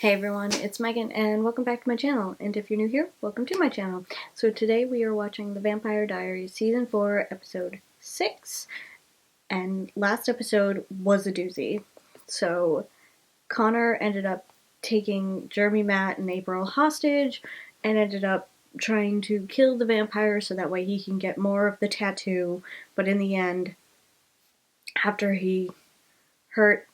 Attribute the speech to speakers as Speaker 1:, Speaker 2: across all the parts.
Speaker 1: Hey everyone, it's Megan and welcome back to my channel, and if you're new here, welcome to my channel. So today we are watching the Vampire Diaries Season 4, Episode 6, and last episode was a doozy. So Connor ended up taking Jeremy, Matt, and April hostage and ended up trying to kill the vampire so that way he can get more of the tattoo, but in the end, after he hurt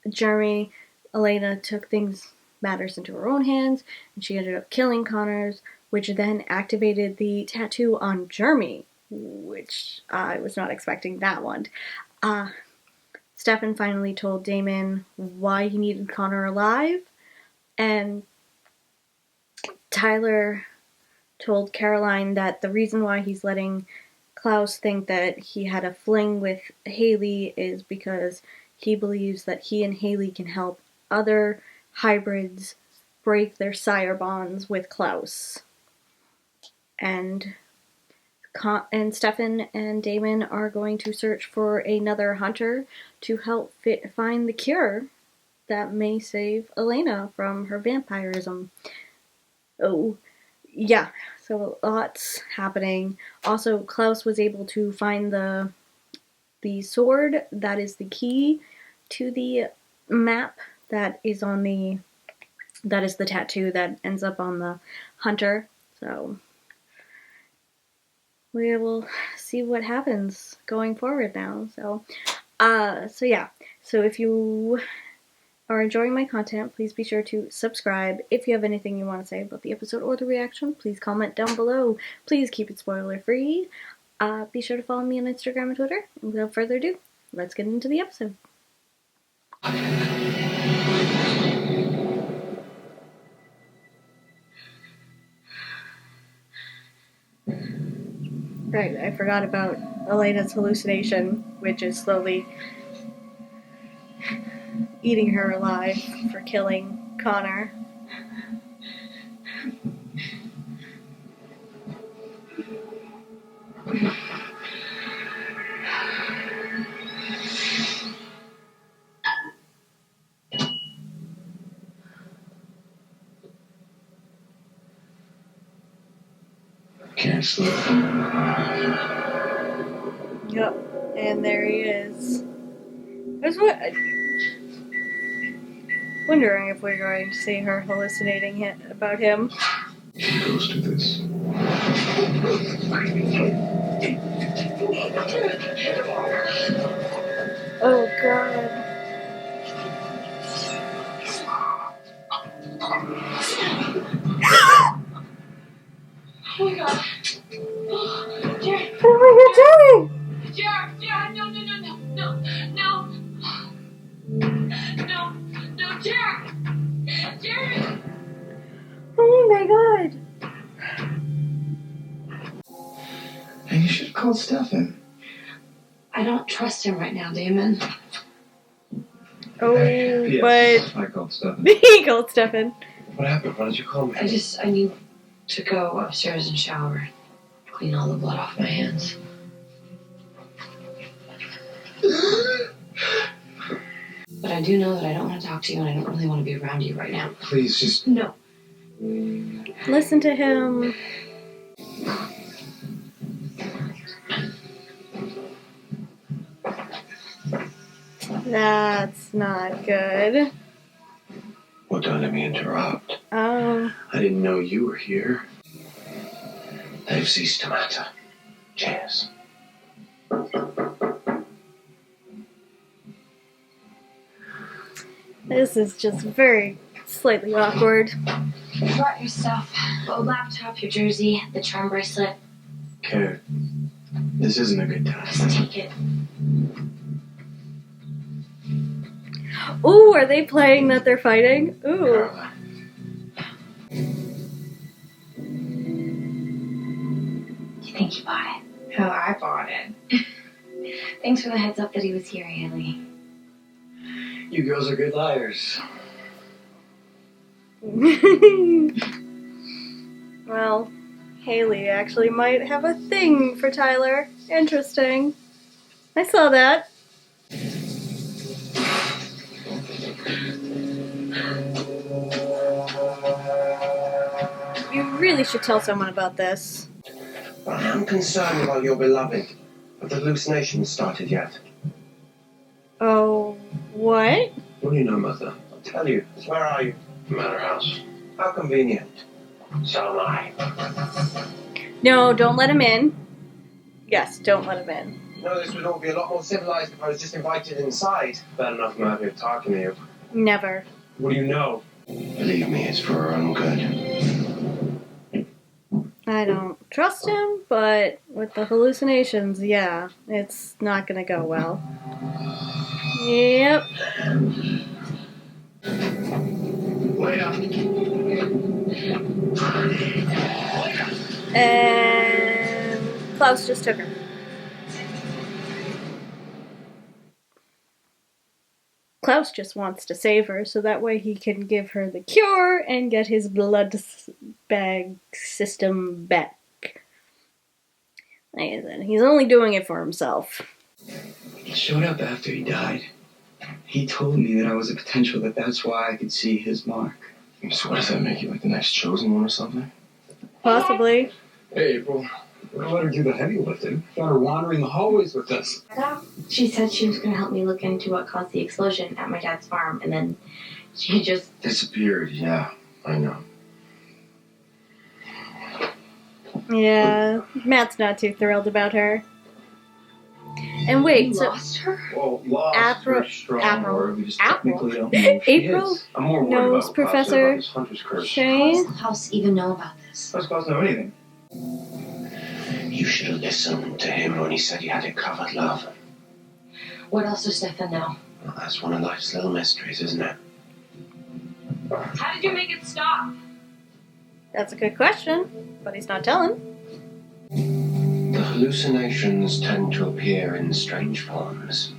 Speaker 1: Jeremy, Elena took matters into her own hands, and she ended up killing Connors, which then activated the tattoo on Jeremy, which I was not expecting that one. Stefan finally told Damon why he needed Connor alive, and Tyler told Caroline that the reason why he's letting Klaus think that he had a fling with Haley is because he believes that he and Haley can help other hybrids break their sire bonds with Klaus. And Stefan and Damon are going to search for another hunter to help find the cure that may save Elena from her vampirism. Oh, yeah, so lots happening. Also, Klaus was able to find the sword that is the key to the map that is the tattoo that ends up on the hunter. So we will see what happens going forward now. So yeah. So if you are enjoying my content, please be sure to subscribe. If you have anything you want to say about the episode or the reaction, please comment down below. Please keep it spoiler free. Be sure to follow me on Instagram and Twitter. And without further ado, let's get into the episode. Right, I forgot about Elena's hallucination, which is slowly eating her alive for killing Connor.
Speaker 2: Can't sleep.
Speaker 1: Yep, and there he is. I was wondering if we're going to see her hallucinating about him.
Speaker 2: She goes to this.
Speaker 1: Oh god.
Speaker 3: Oh my god. Jared.
Speaker 1: Oh my god, Jeremy!
Speaker 3: Jared, no, Jared. Jared.
Speaker 1: Oh my god.
Speaker 2: Hey, you should have called Stefan.
Speaker 3: I don't trust him right now, Damon.
Speaker 1: Oh,
Speaker 2: Yes, I called Stefan.
Speaker 1: he called Stefan.
Speaker 2: What happened? Why did you call me?
Speaker 3: I need to go upstairs and shower. Clean all the blood off my hands. But I do know that I don't want to talk to you and I don't really want to be around you right now.
Speaker 2: Please, just...
Speaker 3: No.
Speaker 1: Listen to him. That's not good.
Speaker 2: Well, don't let me interrupt.
Speaker 1: Oh.
Speaker 2: I didn't know you were here. They've ceased to matter. Cheers.
Speaker 1: This is just very slightly awkward.
Speaker 3: You brought your stuff. Old laptop, your jersey, the charm bracelet.
Speaker 2: Karen, this isn't a good time.
Speaker 3: Just take it.
Speaker 1: Ooh, are they playing that they're fighting? Ooh.
Speaker 2: Carla.
Speaker 3: You think you bought it? Oh, I bought it. Thanks for the heads up that he was here, Haley.
Speaker 2: You girls are good liars.
Speaker 1: Well, Haley actually might have a thing for Tyler. Interesting. I saw that. really should tell someone about this.
Speaker 2: But I am concerned about your beloved. Have the hallucinations started yet?
Speaker 1: Oh, what?
Speaker 2: What do you know, Mother? I'll tell you. Where are you? Manor House. How convenient. So am I.
Speaker 1: No, don't let him in. Yes, don't let him in.
Speaker 2: You know, this would all be a lot more civilized if I was just invited inside. Bad enough I'm out here talking to you.
Speaker 1: Never.
Speaker 2: What do you know? Believe me, it's for her own good.
Speaker 1: I don't trust him, but with the hallucinations, yeah, it's not gonna go well. Yep.
Speaker 2: Lena!
Speaker 1: And Klaus just took her. Klaus just wants to save her so that way he can give her the cure and get his blood bag system back. Like I said, he's only doing it for himself.
Speaker 4: He showed up after he died. He told me that I was a potential, that's why I could see his mark.
Speaker 2: So what does that make you, like the next chosen one or something?
Speaker 1: Possibly.
Speaker 4: Hey, April. We're gonna let her do the heavy lifting. Got her wandering the hallways with us.
Speaker 3: She said she was going to help me look into what caused the explosion at my dad's farm, and then she just
Speaker 2: Disappeared, yeah. I know.
Speaker 1: Yeah, Matt's not too thrilled about her. And wait, so
Speaker 3: lost her?
Speaker 4: Well, lost
Speaker 1: April-
Speaker 4: is strong
Speaker 1: April-
Speaker 4: word. We just
Speaker 1: April?
Speaker 4: technically don't know who she
Speaker 1: April
Speaker 4: is.
Speaker 2: I'm more worried
Speaker 1: knows
Speaker 2: about
Speaker 1: Professor
Speaker 2: about this hunter's curse.
Speaker 3: How
Speaker 1: Shane.
Speaker 3: does the house even know about this?
Speaker 4: How's Klaus know anything?
Speaker 2: You should have listened to him when he said he had it covered, love.
Speaker 3: What else does Stefan know?
Speaker 2: Well, that's one of life's little mysteries, isn't it?
Speaker 3: How did you make it stop?
Speaker 1: That's a good question, but he's not telling.
Speaker 2: The hallucinations tend to appear in strange forms.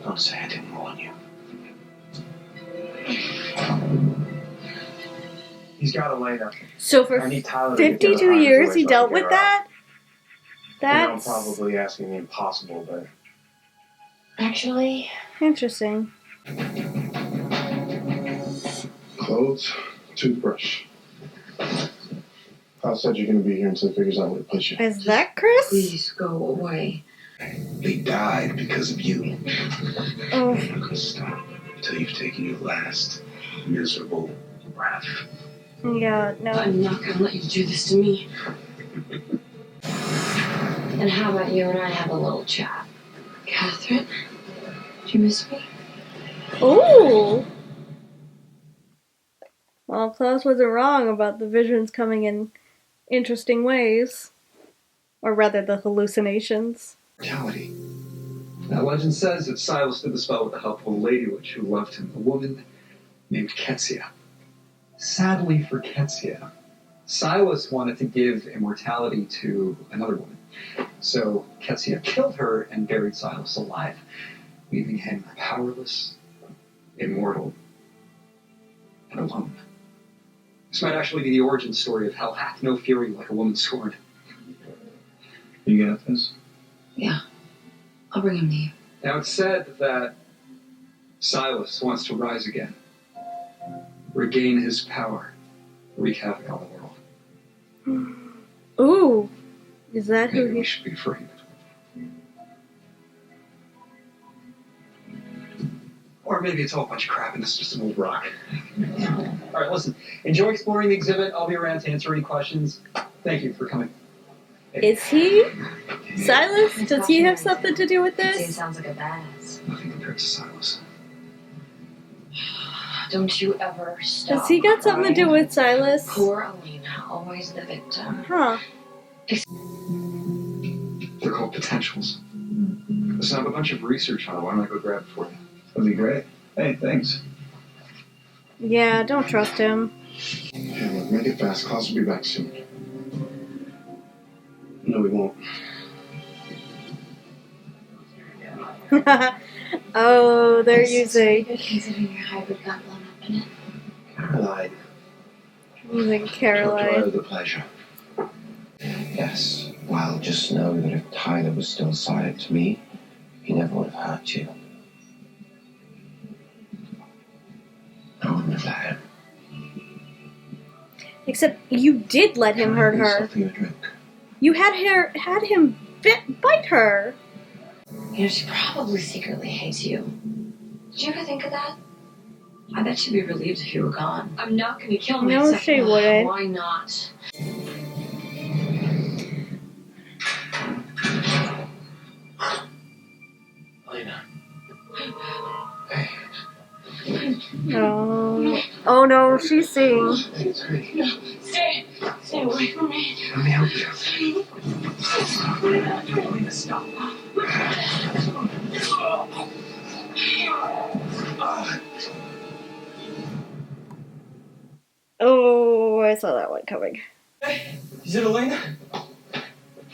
Speaker 2: Don't say I didn't warn you.
Speaker 4: He's got Elena.
Speaker 1: So for
Speaker 4: I need Tyler to get
Speaker 1: 52
Speaker 4: her
Speaker 1: years
Speaker 4: eyes
Speaker 1: he
Speaker 4: away so I
Speaker 1: dealt
Speaker 4: can
Speaker 1: with
Speaker 4: get her out.
Speaker 1: that?
Speaker 4: I know I'm
Speaker 1: That's
Speaker 4: probably asking the impossible, but
Speaker 3: Actually,
Speaker 1: interesting.
Speaker 5: Clothes, toothbrush. Kyle said you're going to be here until he figures out where to place you.
Speaker 1: Is that Chris?
Speaker 3: please go away.
Speaker 2: They died because of you.
Speaker 1: Oh,
Speaker 2: You're not gonna stop until you've taken your last miserable breath.
Speaker 1: yeah, no.
Speaker 3: I'm not gonna let you do this to me. And how about you and I have a little chat? Catherine, do you miss me?
Speaker 1: Ooh! Well, Klaus wasn't wrong about the visions coming in interesting ways. Or rather, the hallucinations.
Speaker 2: Mortality.
Speaker 4: now legend says that Silas did the spell with the help of a lady witch who loved him, a woman named Ketsia. Sadly for Ketsia, Silas wanted to give immortality to another woman. So Ketsia killed her and buried Silas alive, leaving him powerless, immortal, and alone. This might actually be the origin story of hell hath no fury like a woman scorned. You got this?
Speaker 3: Yeah. I'll bring him to you.
Speaker 4: Now it's said that Silas wants to rise again, regain his power, wreak havoc on the world.
Speaker 1: Ooh! Is that who
Speaker 4: Maybe we
Speaker 1: he...
Speaker 4: should be afraid. Or maybe it's all a bunch of crap and it's just an old rock. All right, listen. Enjoy exploring the exhibit. I'll be around to answer any questions. Thank you for coming.
Speaker 1: Is he? Silas? Does he have something to do with
Speaker 3: Dave
Speaker 1: this?
Speaker 3: sounds like a badass.
Speaker 4: Nothing compared to Silas.
Speaker 3: Don't you ever stop.
Speaker 1: Has he got something to do with Silas?
Speaker 3: Poor Elena, always the victim.
Speaker 1: Huh.
Speaker 4: They're called potentials. Listen, I have a bunch of research on it. Why don't I go grab it for you? That'd be great. Hey, thanks.
Speaker 1: Yeah, don't trust him.
Speaker 5: Yeah, look, make it fast. Klaus will be back soon.
Speaker 2: No, we won't.
Speaker 1: Oh, they're
Speaker 3: This is pretty
Speaker 1: using
Speaker 3: good considering your hybrid got blown up in it.
Speaker 2: Caroline.
Speaker 1: using
Speaker 2: Don't
Speaker 1: Caroline.
Speaker 2: dwell the pleasure. Yes, well, just know that if Tyler was still silent to me, he never would have hurt you. I wouldn't have let him.
Speaker 1: Except you did let him hurt
Speaker 5: Can I get
Speaker 1: her.
Speaker 5: something to drink?
Speaker 1: You had him bite her.
Speaker 3: You know, she probably secretly hates you. Did you ever think of that? I bet she'd be relieved if you were gone. I'm not gonna kill
Speaker 1: No,
Speaker 3: myself.
Speaker 1: she wouldn't.
Speaker 3: Why not?
Speaker 2: Elena. Hey.
Speaker 1: No. Oh no, she's seeing.
Speaker 2: Hey, it's honey.
Speaker 3: Stay away from me.
Speaker 2: Let me help you. Elena, stop.
Speaker 1: Oh, I saw that one coming.
Speaker 6: Is it Elena?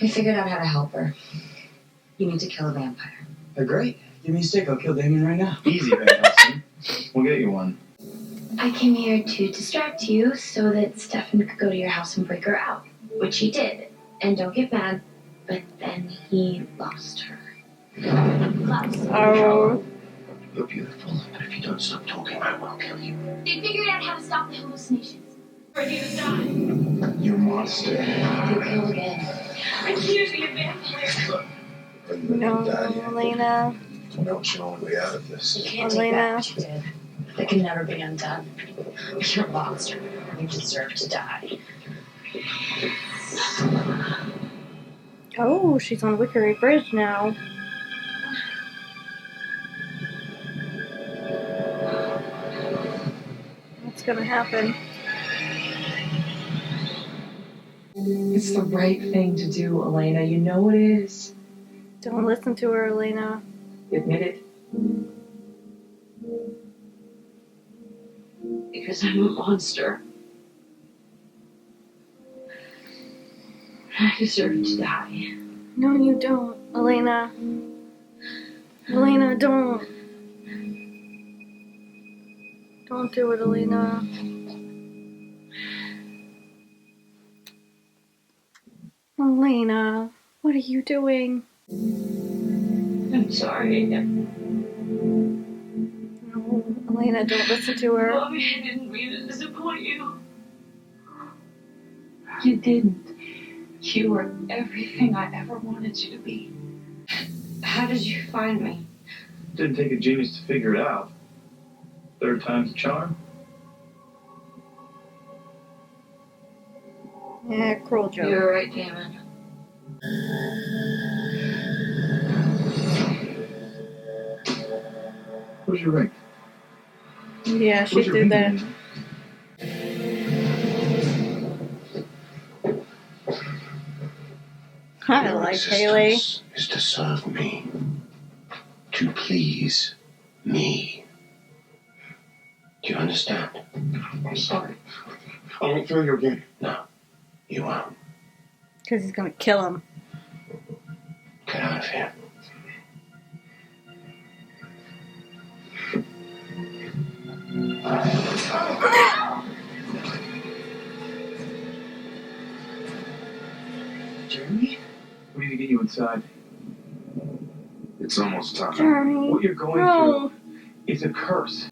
Speaker 3: We figured out how to help her. You need to kill a vampire.
Speaker 6: Great. Give me a stick. I'll kill Damien right now.
Speaker 4: Easy, Van Helsing. We'll get you one.
Speaker 3: I came here to distract you so that Stefan could go to your house and break her out, which he did. And don't get mad, but then he lost her.
Speaker 1: Oh.
Speaker 2: You're beautiful, but if you don't stop talking, I will kill you.
Speaker 7: They figured out how to stop the hallucinations.
Speaker 3: Ready to die.
Speaker 5: You monster.
Speaker 3: You kill again.
Speaker 7: I can't be a vampire.
Speaker 5: Are you ready
Speaker 1: No,
Speaker 5: to die yet?
Speaker 1: Elena.
Speaker 5: I know it's your only way out of this.
Speaker 3: You can't
Speaker 1: Elena.
Speaker 3: take back what you did. That can never be undone. You're a monster. You deserve to die.
Speaker 1: Oh, she's on Wickery Bridge now. What's gonna happen?
Speaker 8: It's the right thing to do, Elena. You know it is.
Speaker 1: Don't listen to her, Elena.
Speaker 8: Admit it.
Speaker 3: Because I'm a monster. I deserve to die.
Speaker 1: No, you don't, Elena. Elena, don't. Don't do it, Elena. Elena, what are you doing?
Speaker 3: I'm sorry.
Speaker 1: No, Elena, don't listen to her.
Speaker 3: Mommy, I didn't mean to disappoint you. You didn't. You were everything I ever wanted you to be. How did you find me?
Speaker 4: Didn't take a genius to figure it out. Third time's a charm.
Speaker 1: Yeah, cruel joke.
Speaker 3: You're right, Damon.
Speaker 4: Where's your ring?
Speaker 1: Yeah, she
Speaker 4: Where's your
Speaker 1: did
Speaker 4: ring?
Speaker 1: that. I
Speaker 2: Your
Speaker 1: like Haley.
Speaker 2: existence is to serve me. To please me. Do you understand?
Speaker 5: I'm sorry. I won't fail you again.
Speaker 2: No, you won't.
Speaker 1: Because he's gonna kill him.
Speaker 2: Get out of here.
Speaker 4: Jeremy? We need to get you inside.
Speaker 5: It's almost time.
Speaker 1: Jeremy.
Speaker 4: What you're going
Speaker 1: No.
Speaker 4: through is a curse.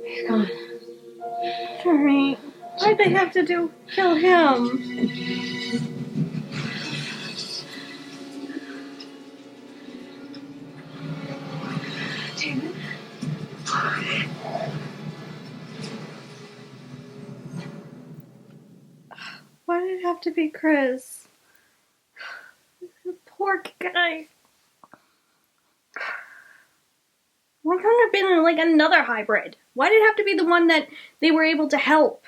Speaker 3: He's gone.
Speaker 1: Jeremy, why'd they have to kill him?
Speaker 3: Damon?
Speaker 1: Why did it have to be Chris? Poor guy. Why couldn't it have been like another hybrid? Why did it have to be the one that they were able to help?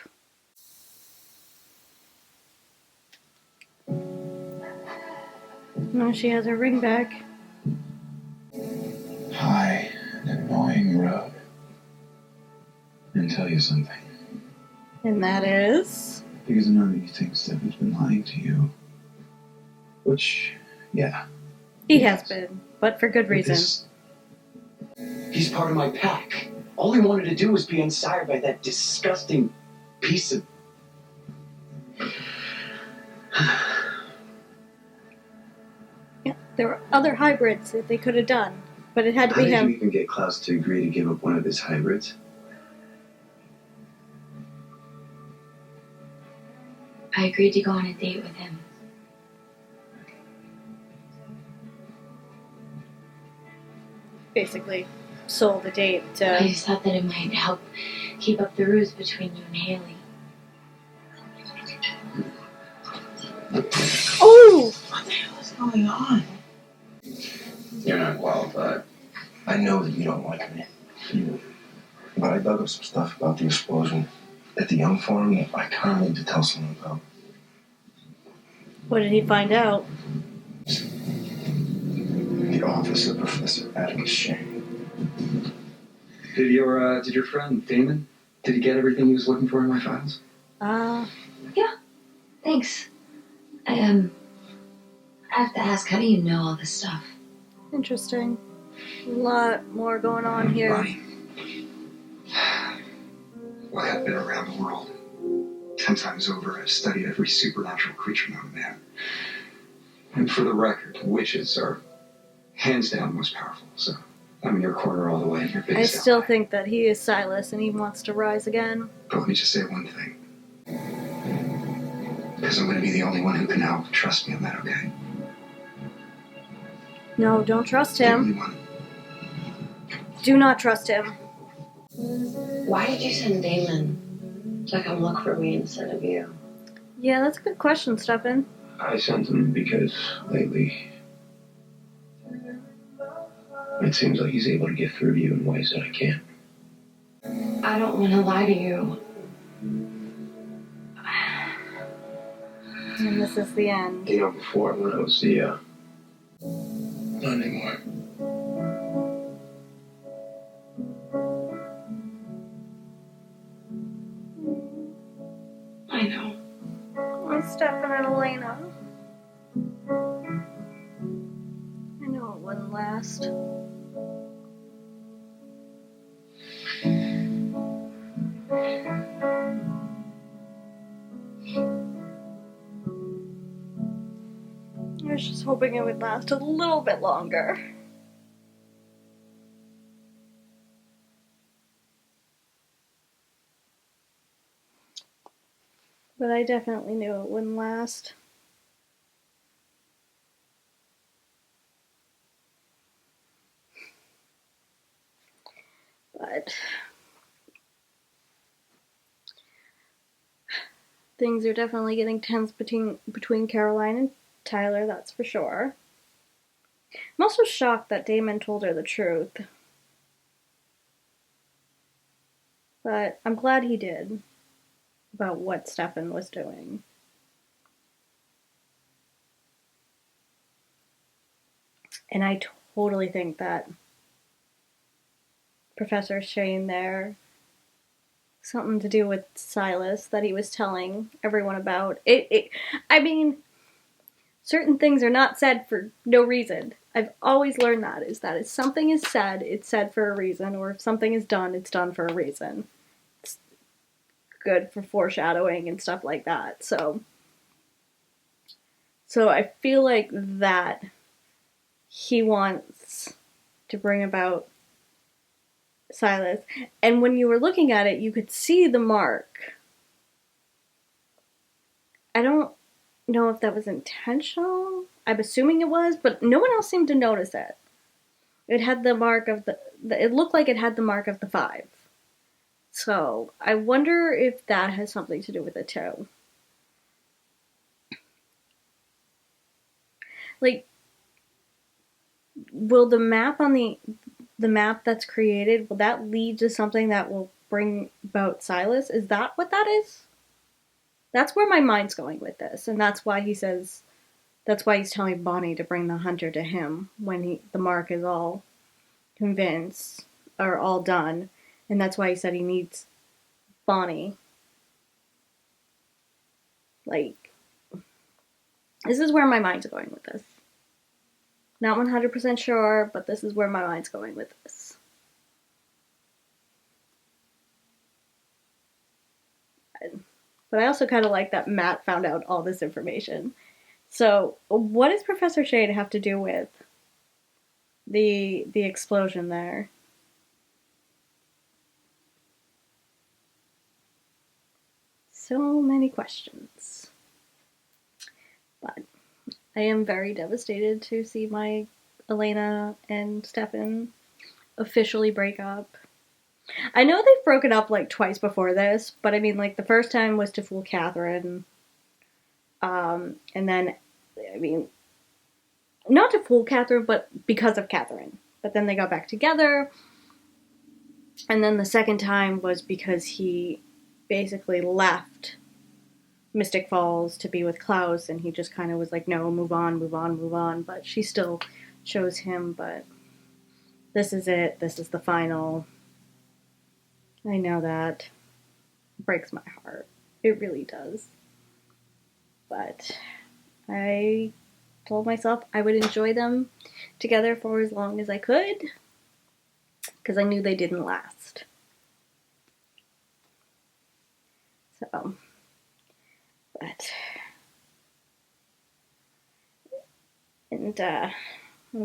Speaker 1: No, she has her ring back.
Speaker 5: High and annoying road. And tell you something.
Speaker 1: And that is...
Speaker 5: Because I know that you think Stefan's been lying to you. Which, yeah.
Speaker 1: He has been, but for good reason.
Speaker 6: He's part of my pack. All he wanted to do was be inspired by that disgusting piece of...
Speaker 1: There were other hybrids that they could have done, but it had to
Speaker 6: How
Speaker 1: be
Speaker 6: did you
Speaker 1: him.
Speaker 6: even get Klaus to agree to give up one of his hybrids?
Speaker 3: I agreed to go on a date with him.
Speaker 1: Basically sold the date
Speaker 3: I
Speaker 1: to...
Speaker 3: just thought that it might help keep up the ruse between you and Haley.
Speaker 1: Oh!
Speaker 2: What the hell is going on? You're not qualified. I know that you don't like me. But I dug up some stuff about the explosion at the Young Farm that I kind of need to tell someone about.
Speaker 1: What did he find out?
Speaker 2: The office of Professor Atticus Shane.
Speaker 4: Did your friend Damon? Did he get everything he was looking for in my files?
Speaker 3: Yeah, thanks. I have to ask, how do you know all this stuff?
Speaker 1: Interesting. A lot more going on here.
Speaker 4: Ronnie. Look, I've been around the world. 10 times over, I've studied every supernatural creature known to man. And for the record, witches are hands down most powerful, so I'm in your corner all the way. Your
Speaker 1: I
Speaker 4: biggest
Speaker 1: still
Speaker 4: ally.
Speaker 1: think that he is Silas and he wants to rise again.
Speaker 4: But let me just say one thing. Because I'm going to be the only one who can help. Trust me on that, okay?
Speaker 1: No, don't trust
Speaker 4: The
Speaker 1: him.
Speaker 4: only one.
Speaker 1: Do not trust him.
Speaker 9: Why did you send Damon to come look for me instead of you?
Speaker 1: Yeah, that's a good question, Stefan.
Speaker 2: I sent him because lately it seems like he's able to get through to you in ways that I can't.
Speaker 9: I don't want to lie to you.
Speaker 1: And this is the end.
Speaker 2: You know, before when I was the not anymore.
Speaker 9: I know.
Speaker 1: Oh, Stefan and Elena. I know it wouldn't last. I was just hoping it would last a little bit longer. But I definitely knew it wouldn't last. But things are definitely getting tense between Caroline and Tyler, that's for sure. I'm also shocked that Damon told her the truth. But I'm glad he did about what Stefan was doing. And I totally think that Professor Shane there, something to do with Silas that he was telling everyone about. I mean, certain things are not said for no reason. I've always learned that if something is said, it's said for a reason, or if something is done, it's done for a reason. It's good for foreshadowing and stuff like that. So I feel like that he wants to bring about Silas. And when you were looking at it, you could see the mark. I don't know if that was intentional. I'm assuming it was, but no one else seemed to notice it. It had the mark of it looked like it had the mark of the 5. So I wonder if that has something to do with it too. Like, will the map on the map that's created, will that lead to something that will bring about Silas? Is that what that is? That's where my mind's going with this, and that's why he's telling Bonnie to bring the hunter to him when the mark is all convinced or all done, and that's why he said he needs Bonnie. Like, this is where my mind's going with this. Not 100% sure, but this is where my mind's going with this. But I also kind of like that Matt found out all this information. So, what does Professor Shade have to do with the explosion there. So many questions. But I am very devastated to see my Elena and Stefan officially break up. I know they've broken up like twice before this, but I mean, like, the first time was to fool Catherine. And then, I mean, not to fool Catherine, but because of Catherine. But then they got back together. And then the second time was because he basically left Mystic Falls to be with Klaus, and he just kind of was like, no, move on, move on, move on. But she still chose him, but this is it. This is the final. I know that. It breaks my heart. It really does. But I told myself I would enjoy them together for as long as I could, because I knew they didn't last. So, but, and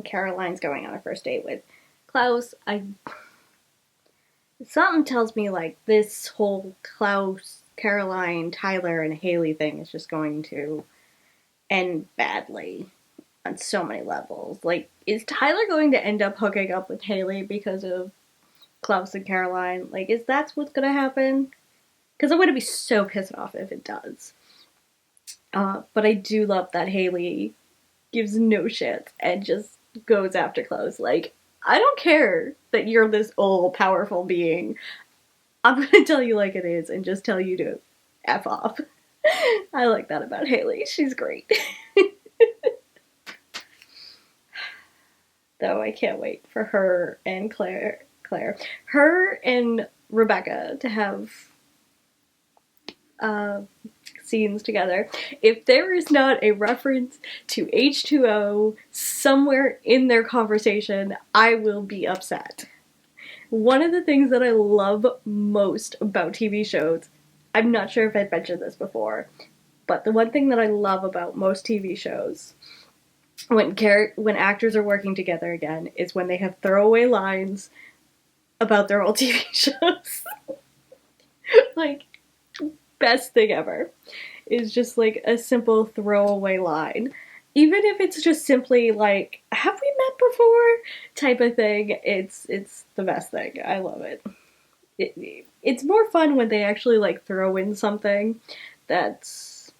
Speaker 1: Caroline's going on a first date with Klaus. Something tells me, like, this whole Klaus, Caroline, Tyler, and Haley thing is just going to end badly on so many levels. Like, is Tyler going to end up hooking up with Haley because of Klaus and Caroline? Like, is that what's gonna happen? Because I'm gonna be so pissed off if it does. But I do love that Haley gives no shit and just goes after Klaus. Like, I don't care that you're this old, powerful being. I'm gonna tell you like it is and just tell you to F off. I like that about Haley. She's great. Though I can't wait for her and Claire, her and Rebecca to have scenes together. If there is not a reference to H2O somewhere in their conversation, I will be upset. One of the things that I love most about TV shows, I'm not sure if I've mentioned this before, but the one thing that I love about most TV shows when actors are working together again is when they have throwaway lines about their old TV shows. Like, best thing ever is just like a simple throwaway line. Even if it's just simply like, have we met before type of thing, it's the best thing. I love it. It's more fun when they actually like throw in something that's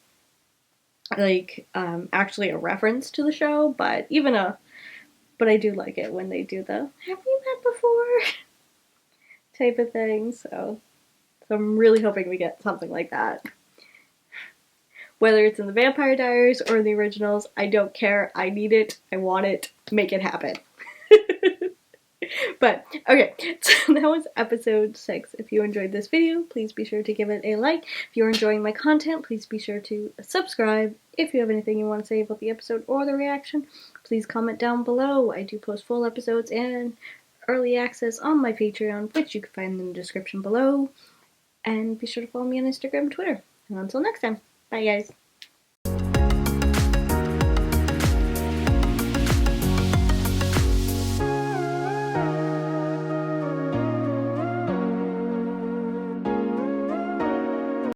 Speaker 1: like actually a reference to the show, but I do like it when they do the have we met before type of thing. So I'm really hoping we get something like that. Whether it's in the Vampire Diaries or the originals, I don't care. I need it. I want it. Make it happen. But, okay, so that was episode 6. If you enjoyed this video, please be sure to give it a like. If you're enjoying my content, please be sure to subscribe. If you have anything you want to say about the episode or the reaction, please comment down below. I do post full episodes and early access on my Patreon, which you can find in the description below. And be sure to follow me on Instagram and Twitter. And until next time, bye guys.